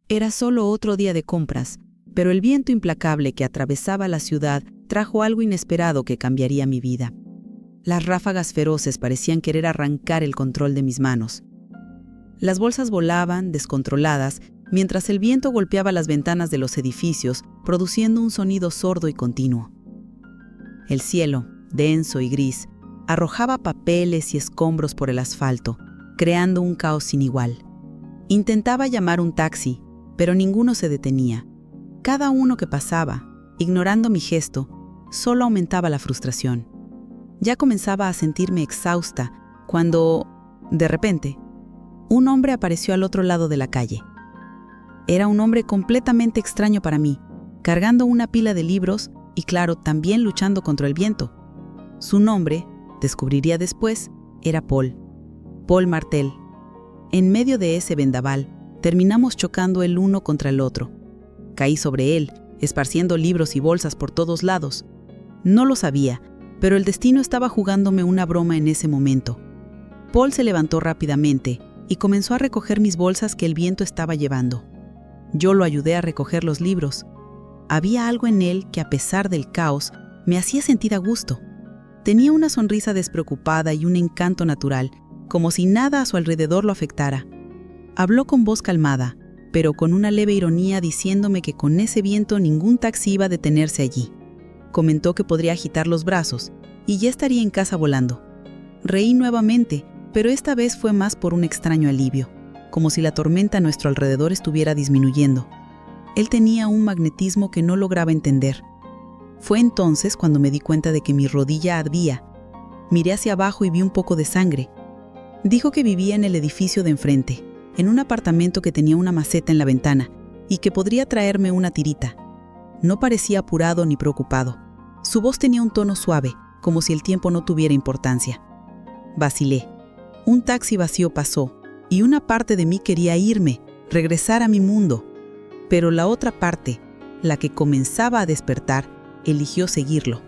Era solo otro día de compras, pero el viento implacable que atravesaba la ciudad trajo algo inesperado que cambiaría mi vida. Las ráfagas feroces parecían querer arrancar el control de mis manos. Las bolsas volaban, descontroladas, mientras el viento golpeaba las ventanas de los edificios, produciendo un sonido sordo y continuo. El cielo, denso y gris, arrojaba papeles y escombros por el asfalto, creando un caos sin igual. Intentaba llamar un taxi, pero ninguno se detenía. Cada uno que pasaba, ignorando mi gesto, solo aumentaba la frustración. Ya comenzaba a sentirme exhausta cuando, de repente, un hombre apareció al otro lado de la calle. Era un hombre completamente extraño para mí, cargando una pila de libros y, claro, también luchando contra el viento. Su nombre, descubriría después, era Paul Martel. En medio de ese vendaval, terminamos chocando el uno contra el otro. Caí sobre él, esparciendo libros y bolsas por todos lados. No lo sabía, pero el destino estaba jugándome una broma en ese momento. Paul se levantó rápidamente y comenzó a recoger mis bolsas que el viento estaba llevando. Yo lo ayudé a recoger los libros. Había algo en él que, a pesar del caos, me hacía sentir a gusto. Tenía una sonrisa despreocupada y un encanto natural, como si nada a su alrededor lo afectara. Habló con voz calmada, pero con una leve ironía, diciéndome que con ese viento ningún taxi iba a detenerse allí. Comentó que podría agitar los brazos y ya estaría en casa volando. Reí nuevamente, pero esta vez fue más por un extraño alivio, como si la tormenta a nuestro alrededor estuviera disminuyendo. Él tenía un magnetismo que no lograba entender. Fue entonces cuando me di cuenta de que mi rodilla ardía. Miré hacia abajo y vi un poco de sangre. Dijo que vivía en el edificio de enfrente, en un apartamento que tenía una maceta en la ventana y que podría traerme una tirita. No parecía apurado ni preocupado. Su voz tenía un tono suave, como si el tiempo no tuviera importancia. Vacilé. Un taxi vacío pasó y una parte de mí quería irme, regresar a mi mundo. Pero la otra parte, la que comenzaba a despertar, eligió seguirlo.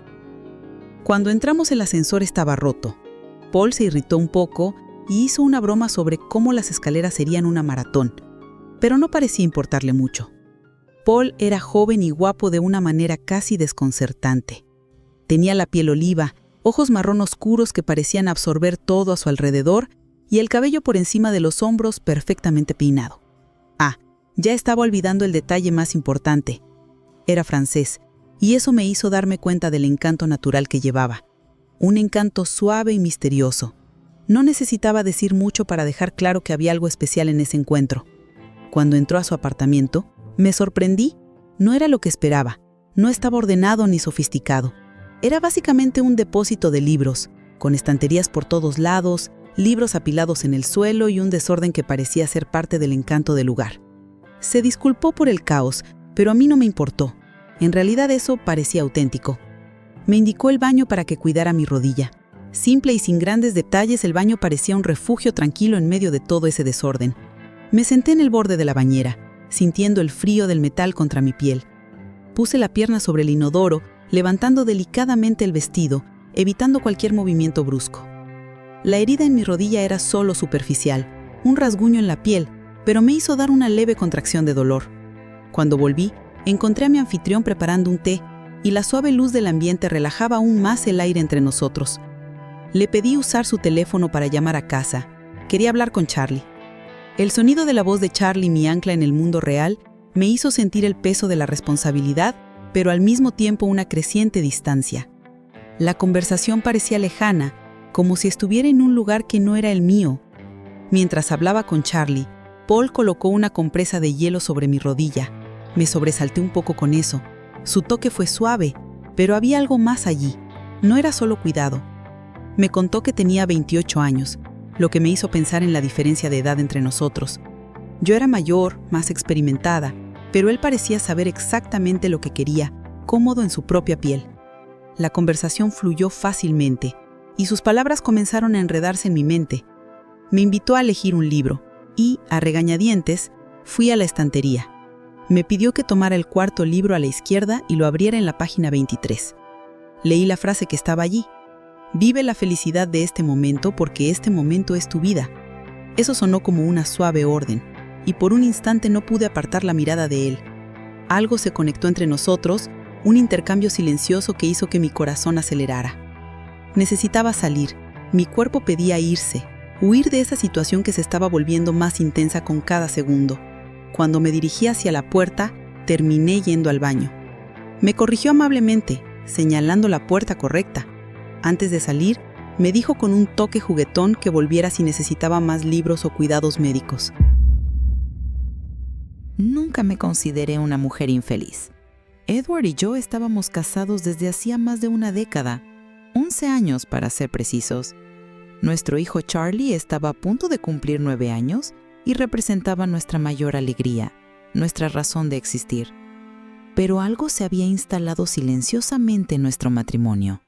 Cuando entramos el ascensor estaba roto. Paul se irritó un poco y hizo una broma sobre cómo las escaleras serían una maratón, pero no parecía importarle mucho. Paul era joven y guapo de una manera casi desconcertante. Tenía la piel oliva, ojos marrón oscuros que parecían absorber todo a su alrededor y el cabello por encima de los hombros perfectamente peinado. Ya estaba olvidando el detalle más importante. Era francés, y eso me hizo darme cuenta del encanto natural que llevaba. Un encanto suave y misterioso. No necesitaba decir mucho para dejar claro que había algo especial en ese encuentro. Cuando entró a su apartamento, me sorprendí. No era lo que esperaba. No estaba ordenado ni sofisticado. Era básicamente un depósito de libros, con estanterías por todos lados, libros apilados en el suelo y un desorden que parecía ser parte del encanto del lugar. Se disculpó por el caos, pero a mí no me importó. En realidad eso parecía auténtico. Me indicó el baño para que cuidara mi rodilla. Simple y sin grandes detalles, el baño parecía un refugio tranquilo en medio de todo ese desorden. Me senté en el borde de la bañera, sintiendo el frío del metal contra mi piel. Puse la pierna sobre el inodoro, levantando delicadamente el vestido, evitando cualquier movimiento brusco. La herida en mi rodilla era solo superficial, un rasguño en la piel, pero me hizo dar una leve contracción de dolor. Cuando volví, encontré a mi anfitrión preparando un té y la suave luz del ambiente relajaba aún más el aire entre nosotros. Le pedí usar su teléfono para llamar a casa. Quería hablar con Charlie. El sonido de la voz de Charlie, mi ancla en el mundo real, me hizo sentir el peso de la responsabilidad, pero al mismo tiempo una creciente distancia. La conversación parecía lejana, como si estuviera en un lugar que no era el mío. Mientras hablaba con Charlie, Paul colocó una compresa de hielo sobre mi rodilla. Me sobresalté un poco con eso. Su toque fue suave, pero había algo más allí. No era solo cuidado. Me contó que tenía 28 años, lo que me hizo pensar en la diferencia de edad entre nosotros. Yo era mayor, más experimentada, pero él parecía saber exactamente lo que quería, cómodo en su propia piel. La conversación fluyó fácilmente, y sus palabras comenzaron a enredarse en mi mente. Me invitó a elegir un libro, y, a regañadientes, fui a la estantería. Me pidió que tomara el cuarto libro a la izquierda y lo abriera en la página 23. Leí la frase que estaba allí. Vive la felicidad de este momento porque este momento es tu vida. Eso sonó como una suave orden. y por un instante no pude apartar la mirada de él. Algo se conectó entre nosotros, un intercambio silencioso que hizo que mi corazón acelerara. Necesitaba salir, mi cuerpo pedía irse, huir de esa situación que se estaba volviendo más intensa con cada segundo. Cuando me dirigí hacia la puerta, terminé yendo al baño. Me corrigió amablemente, señalando la puerta correcta. Antes de salir, me dijo con un toque juguetón que volviera si necesitaba más libros o cuidados médicos. Nunca me consideré una mujer infeliz. Edward y yo estábamos casados desde hacía más de una década, 11 años para ser precisos. Nuestro hijo Charlie estaba a punto de cumplir 9 años y representaba nuestra mayor alegría, nuestra razón de existir. Pero algo se había instalado silenciosamente en nuestro matrimonio.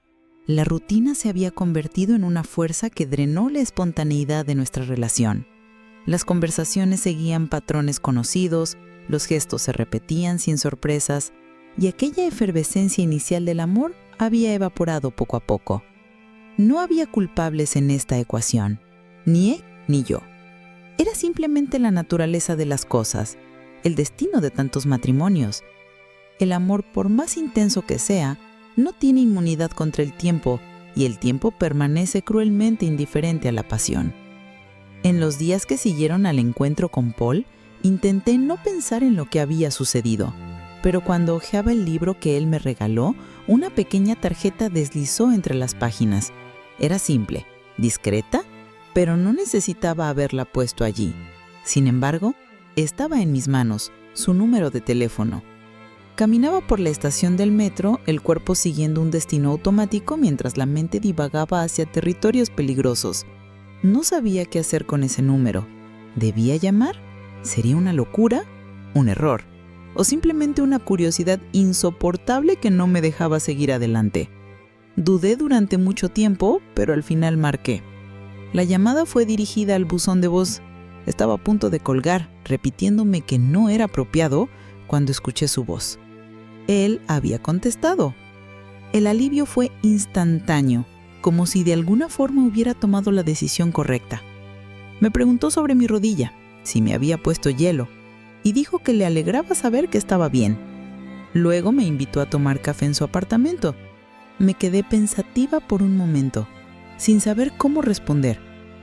La rutina se había convertido en una fuerza que drenó la espontaneidad de nuestra relación. Las conversaciones seguían patrones conocidos, los gestos se repetían sin sorpresas, y aquella efervescencia inicial del amor había evaporado poco a poco. No había culpables en esta ecuación, ni él ni yo. Era simplemente la naturaleza de las cosas, el destino de tantos matrimonios. El amor, por más intenso que sea, no tiene inmunidad contra el tiempo, y el tiempo permanece cruelmente indiferente a la pasión. En los días que siguieron al encuentro con Paul, intenté no pensar en lo que había sucedido, pero cuando hojeaba el libro que él me regaló, una pequeña tarjeta deslizó entre las páginas. Era simple, discreta, pero no necesitaba haberla puesto allí. Sin embargo, estaba en mis manos, su número de teléfono. Caminaba por la estación del metro, el cuerpo siguiendo un destino automático mientras la mente divagaba hacia territorios peligrosos. No sabía qué hacer con ese número. ¿Debía llamar? ¿Sería una locura? ¿Un error? ¿O simplemente una curiosidad insoportable que no me dejaba seguir adelante? Dudé durante mucho tiempo, pero al final marqué. La llamada fue dirigida al buzón de voz. Estaba a punto de colgar, repitiéndome que no era apropiado, cuando escuché su voz. Él había contestado. El alivio fue instantáneo, como si de alguna forma hubiera tomado la decisión correcta. Me preguntó sobre mi rodilla, si me había puesto hielo, y dijo que le alegraba saber que estaba bien. Luego me invitó a tomar café en su apartamento. Me quedé pensativa por un momento, sin saber cómo responder,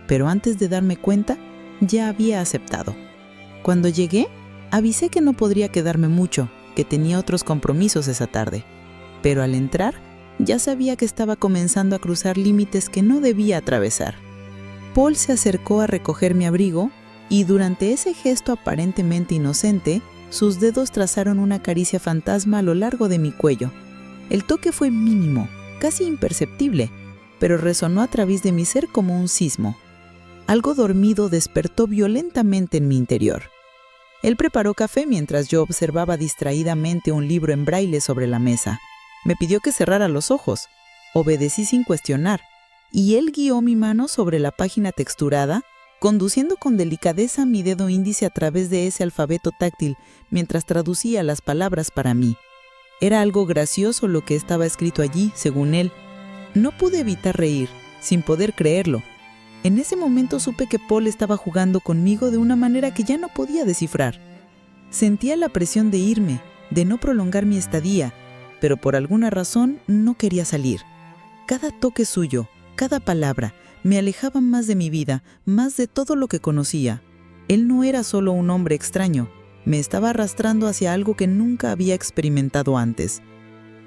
pero antes de darme cuenta, ya había aceptado. Cuando llegué, avisé que no podría quedarme mucho, que tenía otros compromisos esa tarde. Pero al entrar, ya sabía que estaba comenzando a cruzar límites que no debía atravesar. Paul se acercó a recoger mi abrigo y durante ese gesto aparentemente inocente, sus dedos trazaron una caricia fantasma a lo largo de mi cuello. El toque fue mínimo, casi imperceptible, pero resonó a través de mi ser como un sismo. Algo dormido despertó violentamente en mi interior. Él preparó café mientras yo observaba distraídamente un libro en braille sobre la mesa. Me pidió que cerrara los ojos. Obedecí sin cuestionar, y él guió mi mano sobre la página texturada, conduciendo con delicadeza mi dedo índice a través de ese alfabeto táctil mientras traducía las palabras para mí. Era algo gracioso lo que estaba escrito allí, según él. No pude evitar reír, sin poder creerlo. En ese momento supe que Paul estaba jugando conmigo de una manera que ya no podía descifrar. Sentía la presión de irme, de no prolongar mi estadía, pero por alguna razón no quería salir. Cada toque suyo, cada palabra, me alejaba más de mi vida, más de todo lo que conocía. Él no era solo un hombre extraño, me estaba arrastrando hacia algo que nunca había experimentado antes.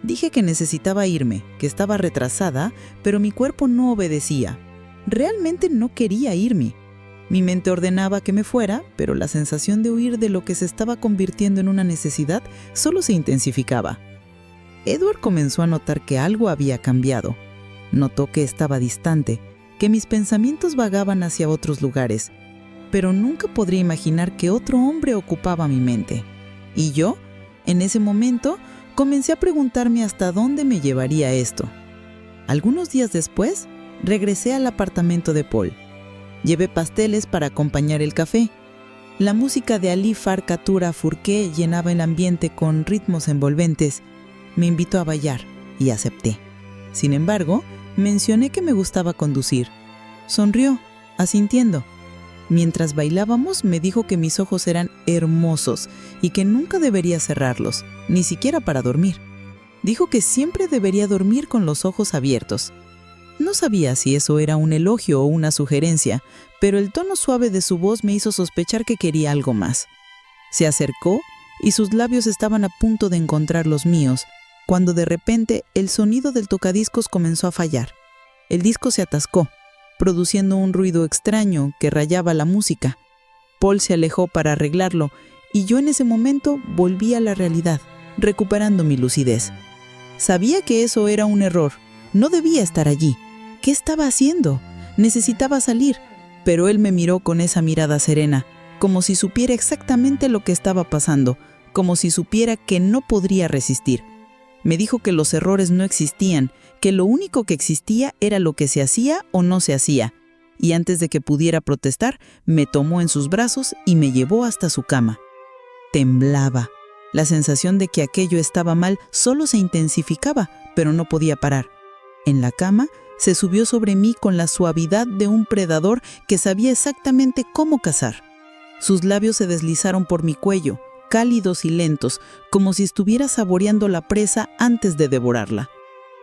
Dije que necesitaba irme, que estaba retrasada, pero mi cuerpo no obedecía. Realmente no quería irme. Mi mente ordenaba que me fuera, pero la sensación de huir de lo que se estaba convirtiendo en una necesidad solo se intensificaba. Edward comenzó a notar que algo había cambiado. Notó que estaba distante, que mis pensamientos vagaban hacia otros lugares, pero nunca podría imaginar que otro hombre ocupaba mi mente. Y yo, en ese momento, comencé a preguntarme hasta dónde me llevaría esto. Algunos días después, regresé al apartamento de Paul. Llevé pasteles para acompañar el café. La música de Ali Farka Tura Fourquet llenaba el ambiente con ritmos envolventes. Me invitó a bailar y acepté. Sin embargo, mencioné que me gustaba conducir. Sonrió, asintiendo. Mientras bailábamos, me dijo que mis ojos eran hermosos y que nunca debería cerrarlos, ni siquiera para dormir. Dijo que siempre debería dormir con los ojos abiertos. No sabía si eso era un elogio o una sugerencia, pero el tono suave de su voz me hizo sospechar que quería algo más. Se acercó y sus labios estaban a punto de encontrar los míos, cuando de repente el sonido del tocadiscos comenzó a fallar. El disco se atascó, produciendo un ruido extraño que rayaba la música. Paul se alejó para arreglarlo y yo en ese momento volví a la realidad, recuperando mi lucidez. Sabía que eso era un error. No debía estar allí. ¿Qué estaba haciendo? Necesitaba salir, pero él me miró con esa mirada serena, como si supiera exactamente lo que estaba pasando, como si supiera que no podría resistir. Me dijo que los errores no existían, que lo único que existía era lo que se hacía o no se hacía. Y antes de que pudiera protestar, me tomó en sus brazos y me llevó hasta su cama. Temblaba. La sensación de que aquello estaba mal solo se intensificaba, pero no podía parar. En la cama, se subió sobre mí con la suavidad de un predador que sabía exactamente cómo cazar. Sus labios se deslizaron por mi cuello, cálidos y lentos, como si estuviera saboreando la presa antes de devorarla.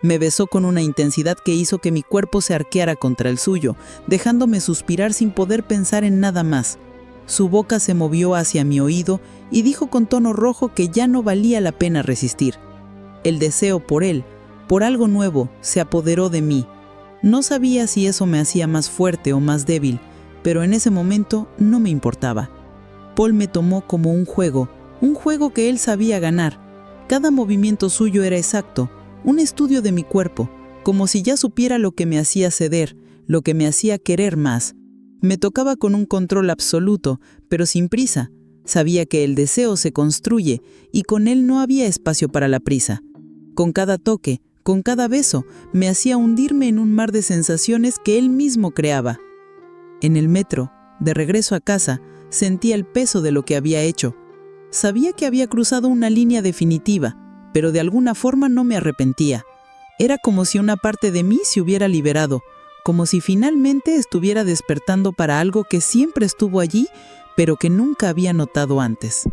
Me besó con una intensidad que hizo que mi cuerpo se arqueara contra el suyo, dejándome suspirar sin poder pensar en nada más. Su boca se movió hacia mi oído y dijo con tono rojo que ya no valía la pena resistir. El deseo por él, por algo nuevo, se apoderó de mí. No sabía si eso me hacía más fuerte o más débil, pero en ese momento no me importaba. Paul me tomó como un juego que él sabía ganar. Cada movimiento suyo era exacto, un estudio de mi cuerpo, como si ya supiera lo que me hacía ceder, lo que me hacía querer más. Me tocaba con un control absoluto, pero sin prisa. Sabía que el deseo se construye y con él no había espacio para la prisa. Con cada toque, con cada beso, me hacía hundirme en un mar de sensaciones que él mismo creaba. En el metro, de regreso a casa, sentía el peso de lo que había hecho. Sabía que había cruzado una línea definitiva, pero de alguna forma no me arrepentía. Era como si una parte de mí se hubiera liberado, como si finalmente estuviera despertando para algo que siempre estuvo allí, pero que nunca había notado antes.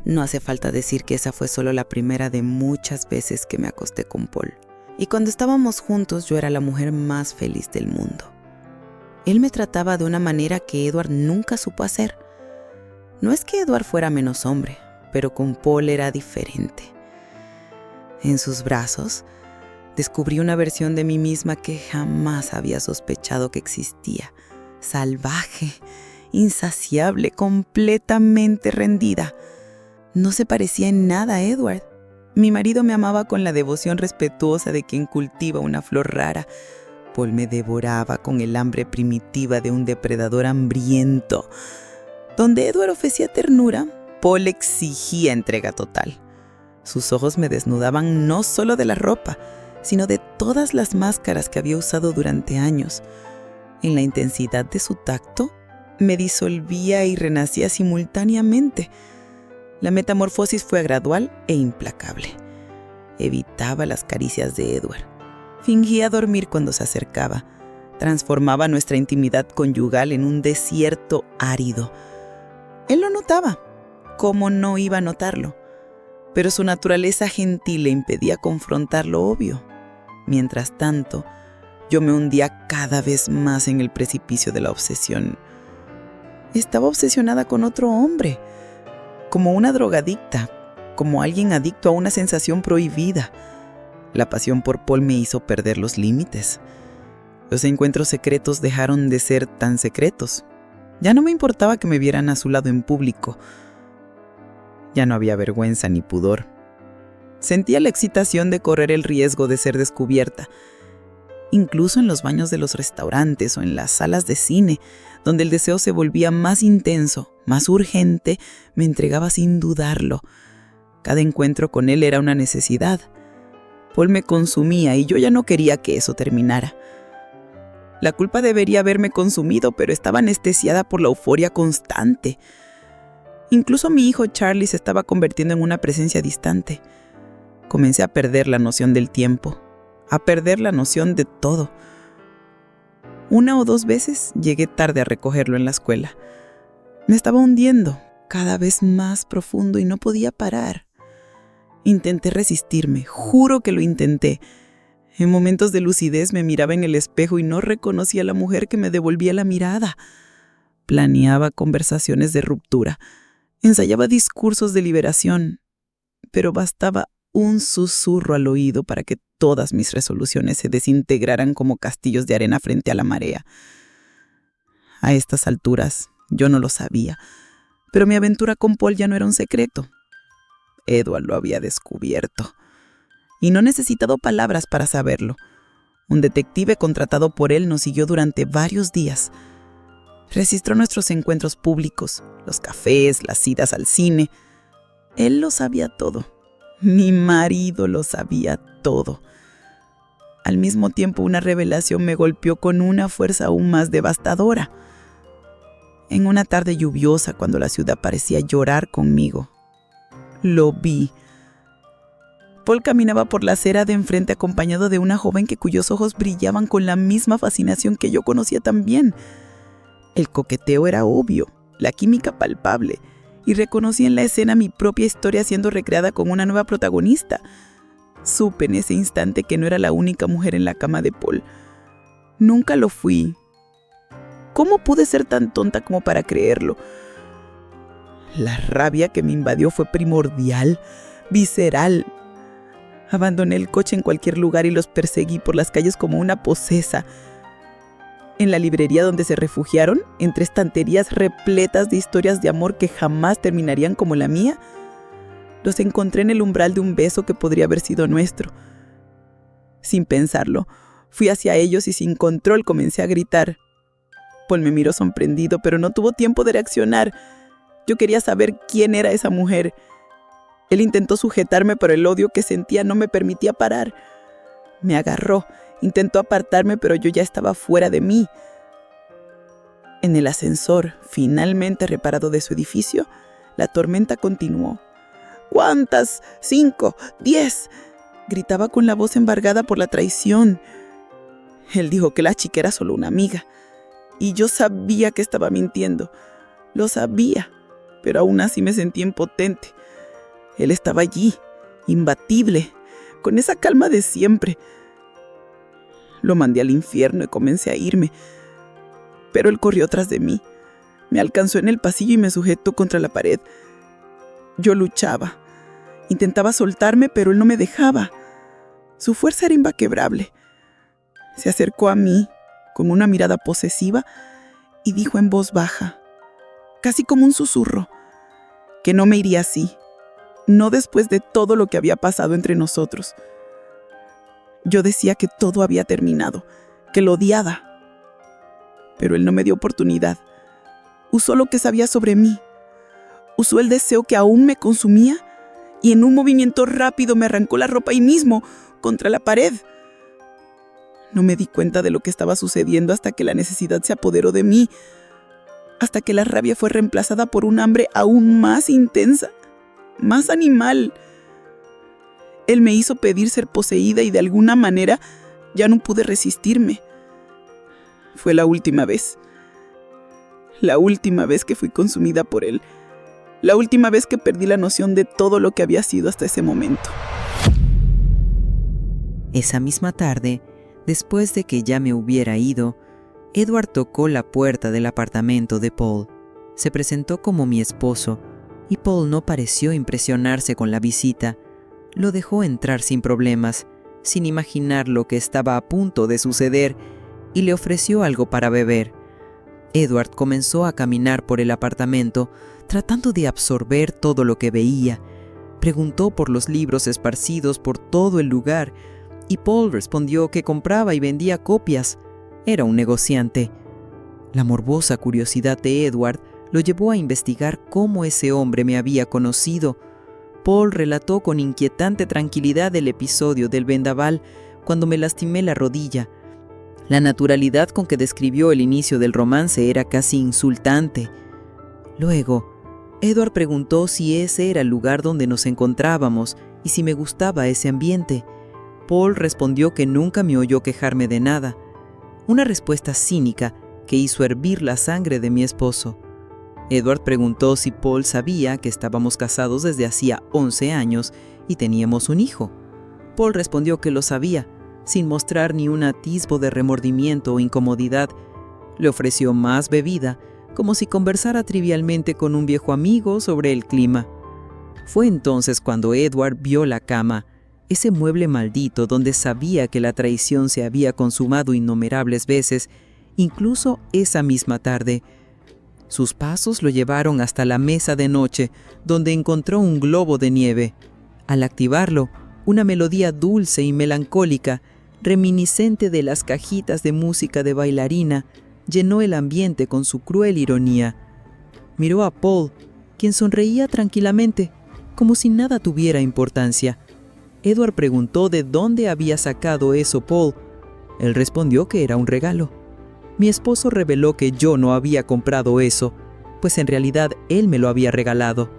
No hace falta decir que esa fue solo la primera de muchas veces que me acosté con Paul. Y cuando estábamos juntos, yo era la mujer más feliz del mundo. Él me trataba de una manera que Edward nunca supo hacer. No es que Edward fuera menos hombre, pero con Paul era diferente. En sus brazos, descubrí una versión de mí misma que jamás había sospechado que existía. Salvaje, insaciable, completamente rendida. No se parecía en nada a Edward. Mi marido me amaba con la devoción respetuosa de quien cultiva una flor rara. Paul me devoraba con el hambre primitiva de un depredador hambriento. Donde Edward ofrecía ternura, Paul exigía entrega total. Sus ojos me desnudaban no solo de la ropa, sino de todas las máscaras que había usado durante años. En la intensidad de su tacto, me disolvía y renacía simultáneamente. La metamorfosis fue gradual e implacable. Evitaba las caricias de Edward. Fingía dormir cuando se acercaba. Transformaba nuestra intimidad conyugal en un desierto árido. Él lo notaba. ¿Cómo no iba a notarlo? Pero su naturaleza gentil le impedía confrontar lo obvio. Mientras tanto, yo me hundía cada vez más en el precipicio de la obsesión. Estaba obsesionada con otro hombre, como una drogadicta, como alguien adicto a una sensación prohibida. La pasión por Paul me hizo perder los límites. Los encuentros secretos dejaron de ser tan secretos. Ya no me importaba que me vieran a su lado en público. Ya no había vergüenza ni pudor. Sentía la excitación de correr el riesgo de ser descubierta. Incluso en los baños de los restaurantes o en las salas de cine, donde el deseo se volvía más intenso, más urgente, me entregaba sin dudarlo. Cada encuentro con él era una necesidad. Paul me consumía y yo ya no quería que eso terminara. La culpa debería haberme consumido, pero estaba anestesiada por la euforia constante. Incluso mi hijo Charlie se estaba convirtiendo en una presencia distante. Comencé a perder la noción del tiempo, a perder la noción de todo. 1 o 2 veces llegué tarde a recogerlo en la escuela. Me estaba hundiendo cada vez más profundo y no podía parar. Intenté resistirme, juro que lo intenté. En momentos de lucidez me miraba en el espejo y no reconocía a la mujer que me devolvía la mirada. Planeaba conversaciones de ruptura, ensayaba discursos de liberación, pero bastaba un susurro al oído para que todas mis resoluciones se desintegraran como castillos de arena frente a la marea. A estas alturas, yo no lo sabía, pero mi aventura con Paul ya no era un secreto. Edward lo había descubierto. Y no he necesitado palabras para saberlo. Un detective contratado por él nos siguió durante varios días. Registró nuestros encuentros públicos, los cafés, las idas al cine. Él lo sabía todo. Mi marido lo sabía todo. Al mismo tiempo, una revelación me golpeó con una fuerza aún más devastadora. En una tarde lluviosa, cuando la ciudad parecía llorar conmigo, lo vi. Paul caminaba por la acera de enfrente acompañado de una joven cuyos ojos brillaban con la misma fascinación que yo conocía también. El coqueteo era obvio, la química palpable, y reconocí en la escena mi propia historia siendo recreada con una nueva protagonista. Supe en ese instante que no era la única mujer en la cama de Paul. Nunca lo fui. ¿Cómo pude ser tan tonta como para creerlo? La rabia que me invadió fue primordial, visceral. Abandoné el coche en cualquier lugar y los perseguí por las calles como una posesa. En la librería donde se refugiaron, entre estanterías repletas de historias de amor que jamás terminarían como la mía, los encontré en el umbral de un beso que podría haber sido nuestro. Sin pensarlo, fui hacia ellos y sin control comencé a gritar. Paul me miró sorprendido, pero no tuvo tiempo de reaccionar. Yo quería saber quién era esa mujer. Él intentó sujetarme, pero el odio que sentía no me permitía parar. Me agarró, intentó apartarme, pero yo ya estaba fuera de mí. En el ascensor, finalmente reparado de su edificio, la tormenta continuó. ¿Cuántas? 5, 10. Gritaba con la voz embargada por la traición. Él dijo que la chica era solo una amiga. Y yo sabía que estaba mintiendo. Lo sabía, pero aún así me sentí impotente. Él estaba allí, imbatible, con esa calma de siempre. Lo mandé al infierno y comencé a irme. Pero él corrió tras de mí. Me alcanzó en el pasillo y me sujetó contra la pared. Yo luchaba. Intentaba soltarme, pero él no me dejaba. Su fuerza era inquebrable. Se acercó a mí con una mirada posesiva y dijo en voz baja, casi como un susurro, que no me iría así, no después de todo lo que había pasado entre nosotros. Yo decía que todo había terminado, que lo odiaba, pero él no me dio oportunidad. Usó lo que sabía sobre mí, usó el deseo que aún me consumía y en un movimiento rápido me arrancó la ropa ahí mismo, contra la pared. No me di cuenta de lo que estaba sucediendo hasta que la necesidad se apoderó de mí, hasta que la rabia fue reemplazada por un hambre aún más intensa, más animal. Él me hizo pedir ser poseída y de alguna manera ya no pude resistirme. Fue la última vez que fui consumida por él, la última vez que perdí la noción de todo lo que había sido hasta ese momento. Esa misma tarde, después de que ya me hubiera ido, Edward tocó la puerta del apartamento de Paul. Se presentó como mi esposo, y Paul no pareció impresionarse con la visita. Lo dejó entrar sin problemas, sin imaginar lo que estaba a punto de suceder, y le ofreció algo para beber. Edward comenzó a caminar por el apartamento, tratando de absorber todo lo que veía. Preguntó por los libros esparcidos por todo el lugar, y Paul respondió que compraba y vendía copias. Era un negociante. La morbosa curiosidad de Edward lo llevó a investigar cómo ese hombre me había conocido. Paul relató con inquietante tranquilidad el episodio del vendaval cuando me lastimé la rodilla. La naturalidad con que describió el inicio del romance era casi insultante. Luego, Edward preguntó si ese era el lugar donde nos encontrábamos y si me gustaba ese ambiente. Paul respondió que nunca me oyó quejarme de nada. Una respuesta cínica que hizo hervir la sangre de mi esposo. Edward preguntó si Paul sabía que estábamos casados desde hacía 11 años y teníamos un hijo. Paul respondió que lo sabía, sin mostrar ni un atisbo de remordimiento o incomodidad. Le ofreció más bebida, como si conversara trivialmente con un viejo amigo sobre el clima. Fue entonces cuando Edward vio la cama, ese mueble maldito donde sabía que la traición se había consumado innumerables veces, incluso esa misma tarde. Sus pasos lo llevaron hasta la mesa de noche, donde encontró un globo de nieve. Al activarlo, una melodía dulce y melancólica, reminiscente de las cajitas de música de bailarina, llenó el ambiente con su cruel ironía. Miró a Paul, quien sonreía tranquilamente, como si nada tuviera importancia. Edward preguntó de dónde había sacado eso Paul. Él respondió que era un regalo. Mi esposo reveló que yo no había comprado eso, pues en realidad él me lo había regalado.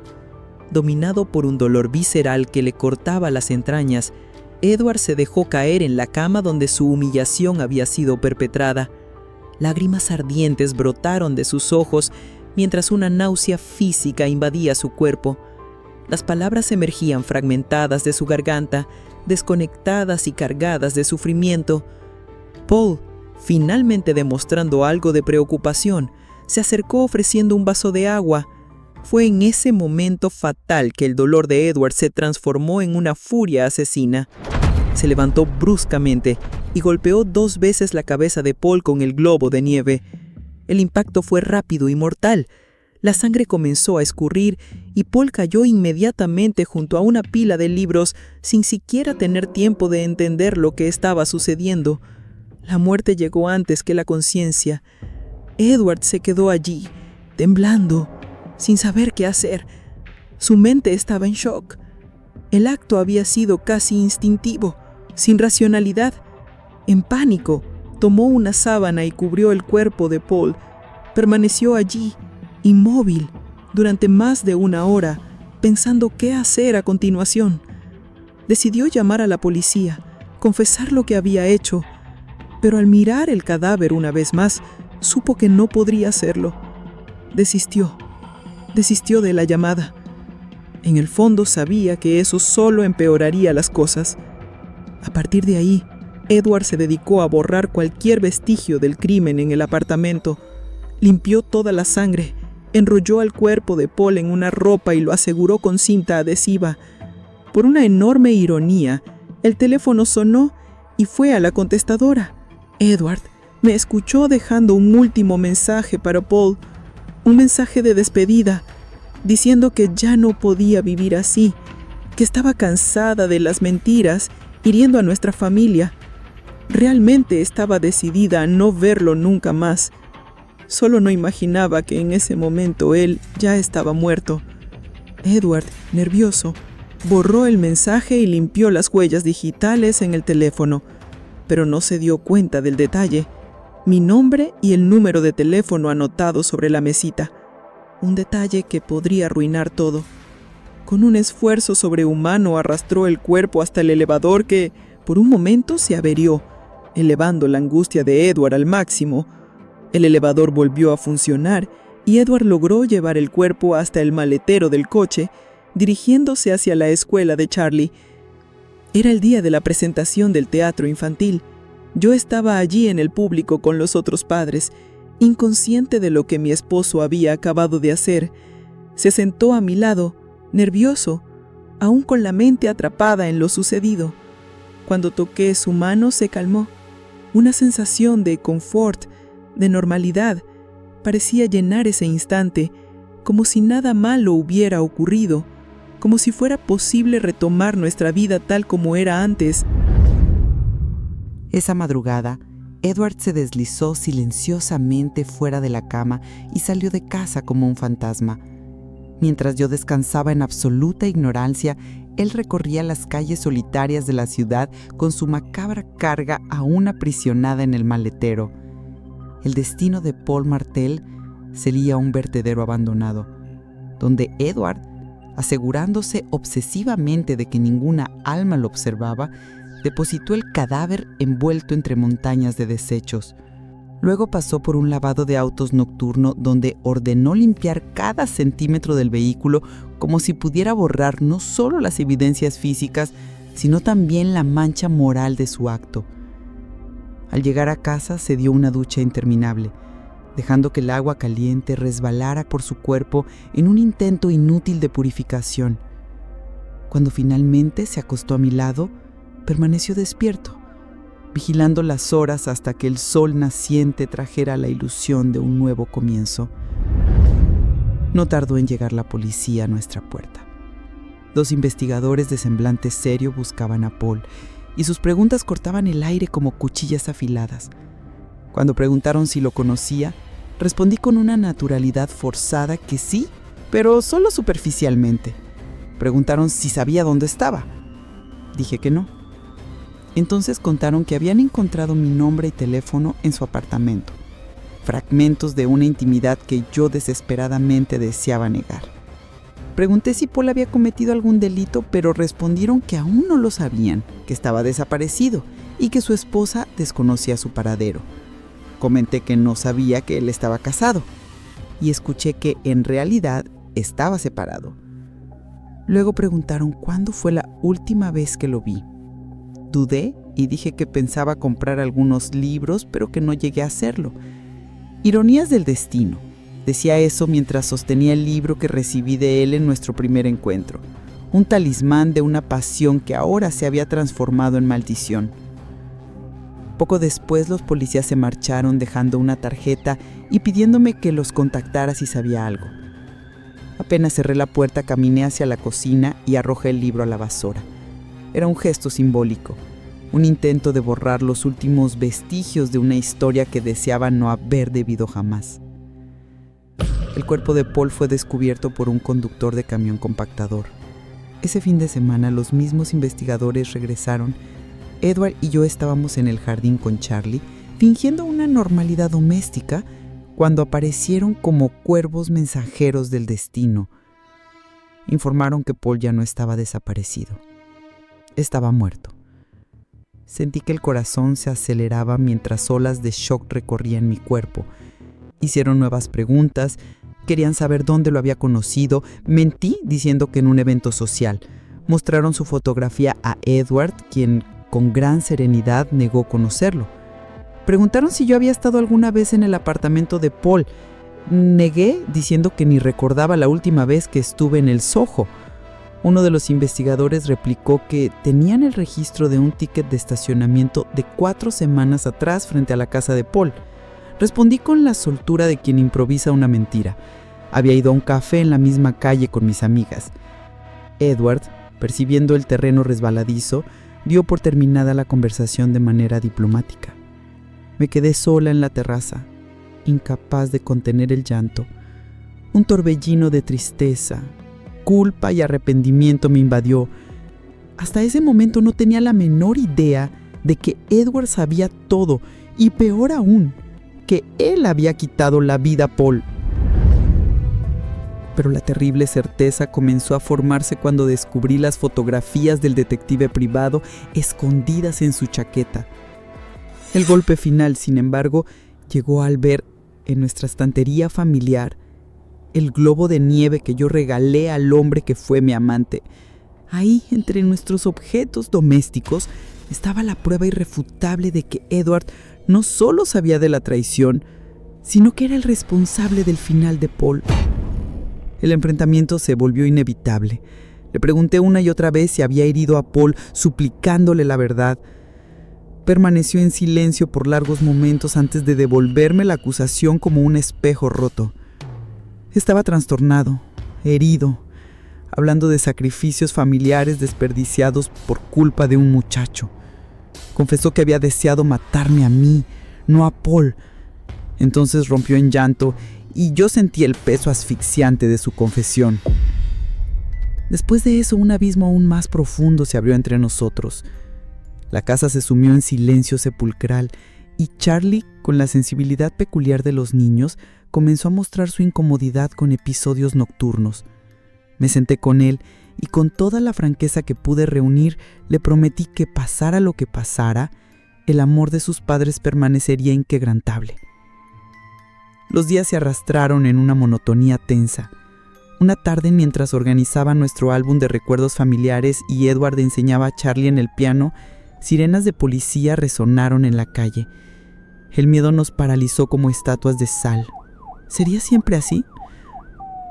Dominado por un dolor visceral que le cortaba las entrañas, Edward se dejó caer en la cama donde su humillación había sido perpetrada. Lágrimas ardientes brotaron de sus ojos mientras una náusea física invadía su cuerpo. Las palabras emergían fragmentadas de su garganta, desconectadas y cargadas de sufrimiento. Paul, finalmente demostrando algo de preocupación, se acercó ofreciendo un vaso de agua. Fue en ese momento fatal que el dolor de Edward se transformó en una furia asesina. Se levantó bruscamente y golpeó 2 veces la cabeza de Paul con el globo de nieve. El impacto fue rápido y mortal. La sangre comenzó a escurrir y Paul cayó inmediatamente junto a una pila de libros sin siquiera tener tiempo de entender lo que estaba sucediendo. La muerte llegó antes que la conciencia. Edward se quedó allí, temblando, sin saber qué hacer. Su mente estaba en shock. El acto había sido casi instintivo, sin racionalidad. En pánico, tomó una sábana y cubrió el cuerpo de Paul. Permaneció allí, inmóvil, durante más de 1 hora, pensando qué hacer a continuación. Decidió llamar a la policía, confesar lo que había hecho, pero al mirar el cadáver una vez más, supo que no podría hacerlo. Desistió de la llamada. En el fondo sabía que eso solo empeoraría las cosas. A partir de ahí, Edward se dedicó a borrar cualquier vestigio del crimen en el apartamento. Limpió toda la sangre, enrolló al cuerpo de Paul en una ropa y lo aseguró con cinta adhesiva. Por una enorme ironía, el teléfono sonó y fue a la contestadora. Edward me escuchó dejando un último mensaje para Paul, un mensaje de despedida, diciendo que ya no podía vivir así, que estaba cansada de las mentiras, hiriendo a nuestra familia. Realmente estaba decidida a no verlo nunca más. Solo no imaginaba que en ese momento él ya estaba muerto. Edward, nervioso, borró el mensaje y limpió las huellas digitales en el teléfono, pero no se dio cuenta del detalle: mi nombre y el número de teléfono anotado sobre la mesita. Un detalle que podría arruinar todo. Con un esfuerzo sobrehumano arrastró el cuerpo hasta el elevador que, por un momento, se averió, elevando la angustia de Edward al máximo. El elevador volvió a funcionar y Edward logró llevar el cuerpo hasta el maletero del coche, dirigiéndose hacia la escuela de Charlie. Era el día de la presentación del teatro infantil. Yo estaba allí en el público con los otros padres, inconsciente de lo que mi esposo había acabado de hacer. Se sentó a mi lado, nervioso, aún con la mente atrapada en lo sucedido. Cuando toqué su mano se calmó. Una sensación de confort, de normalidad, parecía llenar ese instante, como si nada malo hubiera ocurrido, como si fuera posible retomar nuestra vida tal como era antes. Esa madrugada, Edward se deslizó silenciosamente fuera de la cama y salió de casa como un fantasma. Mientras yo descansaba en absoluta ignorancia, él recorría las calles solitarias de la ciudad con su macabra carga aún aprisionada en el maletero. El destino de Paul Martel sería un vertedero abandonado, donde Edward, asegurándose obsesivamente de que ninguna alma lo observaba, depositó el cadáver envuelto entre montañas de desechos. Luego pasó por un lavado de autos nocturno donde ordenó limpiar cada centímetro del vehículo como si pudiera borrar no solo las evidencias físicas, sino también la mancha moral de su acto. Al llegar a casa se dio una ducha interminable, dejando que el agua caliente resbalara por su cuerpo en un intento inútil de purificación. Cuando finalmente se acostó a mi lado, permaneció despierto, vigilando las horas hasta que el sol naciente trajera la ilusión de un nuevo comienzo. No tardó en llegar la policía a nuestra puerta. 2 investigadores de semblante serio buscaban a Paul, y sus preguntas cortaban el aire como cuchillas afiladas. Cuando preguntaron si lo conocía, respondí con una naturalidad forzada que sí, pero solo superficialmente. Preguntaron si sabía dónde estaba. Dije que no. Entonces contaron que habían encontrado mi nombre y teléfono en su apartamento, fragmentos de una intimidad que yo desesperadamente deseaba negar. Pregunté si Paul había cometido algún delito, pero respondieron que aún no lo sabían, que estaba desaparecido y que su esposa desconocía su paradero. Comenté que no sabía que él estaba casado y escuché que en realidad estaba separado. Luego preguntaron cuándo fue la última vez que lo vi. Dudé y dije que pensaba comprar algunos libros, pero que no llegué a hacerlo. Ironías del destino. Decía eso mientras sostenía el libro que recibí de él en nuestro primer encuentro, un talismán de una pasión que ahora se había transformado en maldición. Poco después los policías se marcharon dejando una tarjeta y pidiéndome que los contactara si sabía algo. Apenas cerré la puerta, caminé hacia la cocina y arrojé el libro a la basura. Era un gesto simbólico, un intento de borrar los últimos vestigios de una historia que deseaba no haber debido jamás. El cuerpo de Paul fue descubierto por un conductor de camión compactador. Ese fin de semana los mismos investigadores regresaron. Edward y yo estábamos en el jardín con Charlie, fingiendo una normalidad doméstica, cuando aparecieron como cuervos mensajeros del destino. Informaron que Paul ya no estaba desaparecido. Estaba muerto. Sentí que el corazón se aceleraba mientras olas de shock recorrían mi cuerpo. Hicieron nuevas preguntas, querían saber dónde lo había conocido. Mentí diciendo que en un evento social. Mostraron su fotografía a Edward, quien con gran serenidad negó conocerlo. Preguntaron si yo había estado alguna vez en el apartamento de Paul. Negué diciendo que ni recordaba la última vez que estuve en el Soho. Uno de los investigadores replicó que tenían el registro de un ticket de estacionamiento de 4 semanas atrás frente a la casa de Paul. Respondí con la soltura de quien improvisa una mentira. Había ido a un café en la misma calle con mis amigas. Edward, percibiendo el terreno resbaladizo, dio por terminada la conversación de manera diplomática. Me quedé sola en la terraza, incapaz de contener el llanto. Un torbellino de tristeza, culpa y arrepentimiento me invadió. Hasta ese momento no tenía la menor idea de que Edward sabía todo, y peor aún, que él había quitado la vida a Paul. Pero la terrible certeza comenzó a formarse cuando descubrí las fotografías del detective privado escondidas en su chaqueta. El golpe final, sin embargo, llegó al ver en nuestra estantería familiar el globo de nieve que yo regalé al hombre que fue mi amante. Ahí, entre nuestros objetos domésticos, estaba la prueba irrefutable de que Edward no solo sabía de la traición, sino que era el responsable del final de Paul. El enfrentamiento se volvió inevitable. Le pregunté una y otra vez si había herido a Paul, suplicándole la verdad. Permaneció en silencio por largos momentos antes de devolverme la acusación como un espejo roto. Estaba trastornado, herido, hablando de sacrificios familiares desperdiciados por culpa de un muchacho. Confesó que había deseado matarme a mí, no a Paul. Entonces rompió en llanto y yo sentí el peso asfixiante de su confesión. Después de eso, un abismo aún más profundo se abrió entre nosotros. La casa se sumió en silencio sepulcral y Charlie, con la sensibilidad peculiar de los niños, comenzó a mostrar su incomodidad con episodios nocturnos. Me senté con él y con toda la franqueza que pude reunir, le prometí que pasara lo que pasara, el amor de sus padres permanecería inquebrantable. Los días se arrastraron en una monotonía tensa. Una tarde, mientras organizaba nuestro álbum de recuerdos familiares y Edward enseñaba a Charlie en el piano, sirenas de policía resonaron en la calle. El miedo nos paralizó como estatuas de sal. ¿Sería siempre así?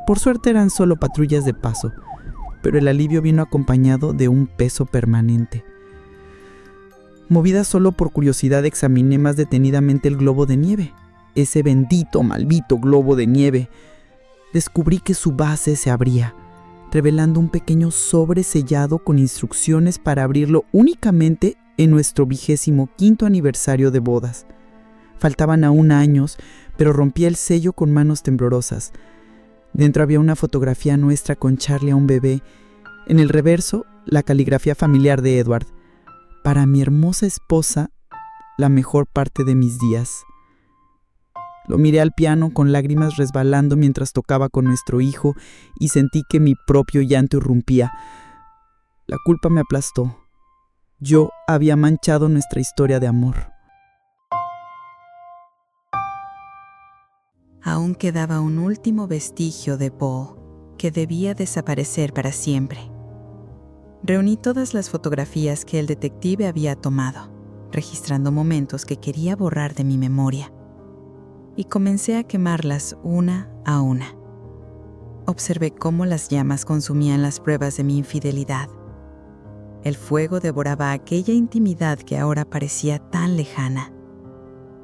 Por suerte eran solo patrullas de paso, pero el alivio vino acompañado de un peso permanente. Movida solo por curiosidad, examiné más detenidamente el globo de nieve. Ese bendito, maldito globo de nieve. Descubrí que su base se abría, revelando un pequeño sobre sellado con instrucciones para abrirlo únicamente en nuestro 25º aniversario de bodas. Faltaban aún años, pero rompí el sello con manos temblorosas. Dentro había una fotografía nuestra con Charlie aún bebé. En el reverso, la caligrafía familiar de Edward. Para mi hermosa esposa, la mejor parte de mis días. Lo miré al piano con lágrimas resbalando mientras tocaba con nuestro hijo y sentí que mi propio llanto irrumpía. La culpa me aplastó. Yo había manchado nuestra historia de amor. Aún quedaba un último vestigio de Paul que debía desaparecer para siempre. Reuní todas las fotografías que el detective había tomado, registrando momentos que quería borrar de mi memoria, y comencé a quemarlas una a una. Observé cómo las llamas consumían las pruebas de mi infidelidad. El fuego devoraba aquella intimidad que ahora parecía tan lejana.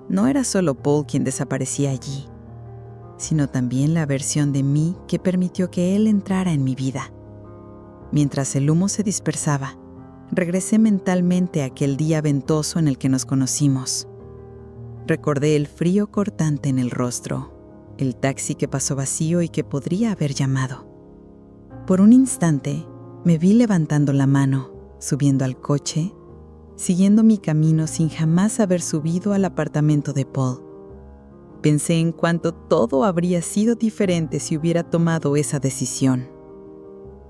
No era solo Paul quien desaparecía allí, sino también la versión de mí que permitió que él entrara en mi vida. Mientras el humo se dispersaba, regresé mentalmente a aquel día ventoso en el que nos conocimos. Recordé el frío cortante en el rostro, el taxi que pasó vacío y que podría haber llamado. Por un instante, me vi levantando la mano, subiendo al coche, siguiendo mi camino sin jamás haber subido al apartamento de Paul. Pensé en cuánto todo habría sido diferente si hubiera tomado esa decisión.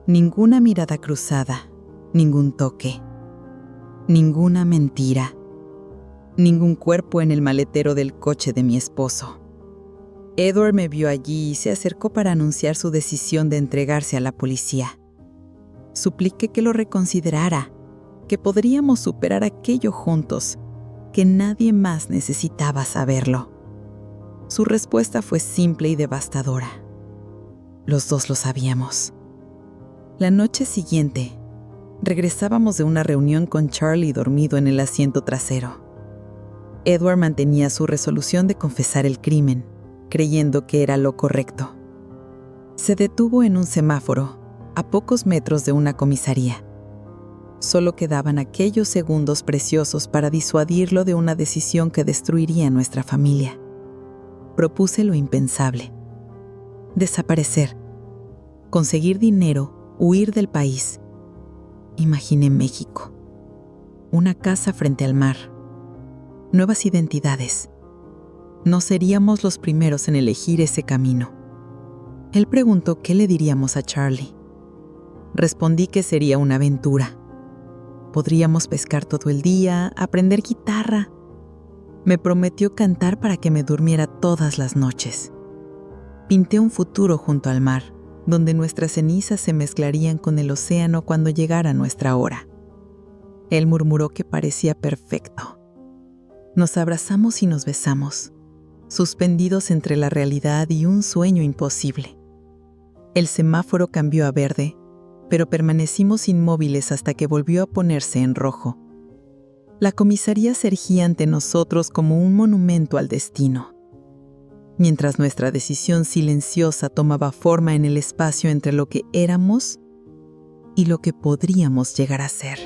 Ninguna mirada cruzada, ningún toque, ninguna mentira, ningún cuerpo en el maletero del coche de mi esposo. Edward me vio allí y se acercó para anunciar su decisión de entregarse a la policía. Supliqué que lo reconsiderara, que podríamos superar aquello juntos, que nadie más necesitaba saberlo. Su respuesta fue simple y devastadora. Los dos lo sabíamos. La noche siguiente, regresábamos de una reunión con Charlie dormido en el asiento trasero. Edward mantenía su resolución de confesar el crimen, creyendo que era lo correcto. Se detuvo en un semáforo, a pocos metros de una comisaría. Solo quedaban aquellos segundos preciosos para disuadirlo de una decisión que destruiría nuestra familia. Propuse lo impensable: desaparecer, conseguir dinero, huir del país. Imaginé México, una casa frente al mar, nuevas identidades. No seríamos los primeros en elegir ese camino. Él preguntó qué le diríamos a Charlie. Respondí que sería una aventura. Podríamos pescar todo el día, aprender guitarra. Me prometió cantar para que me durmiera todas las noches. Pinté un futuro junto al mar, donde nuestras cenizas se mezclarían con el océano cuando llegara nuestra hora. Él murmuró que parecía perfecto. Nos abrazamos y nos besamos, suspendidos entre la realidad y un sueño imposible. El semáforo cambió a verde, pero permanecimos inmóviles hasta que volvió a ponerse en rojo. La comisaría se erguía ante nosotros como un monumento al destino, mientras nuestra decisión silenciosa tomaba forma en el espacio entre lo que éramos y lo que podríamos llegar a ser.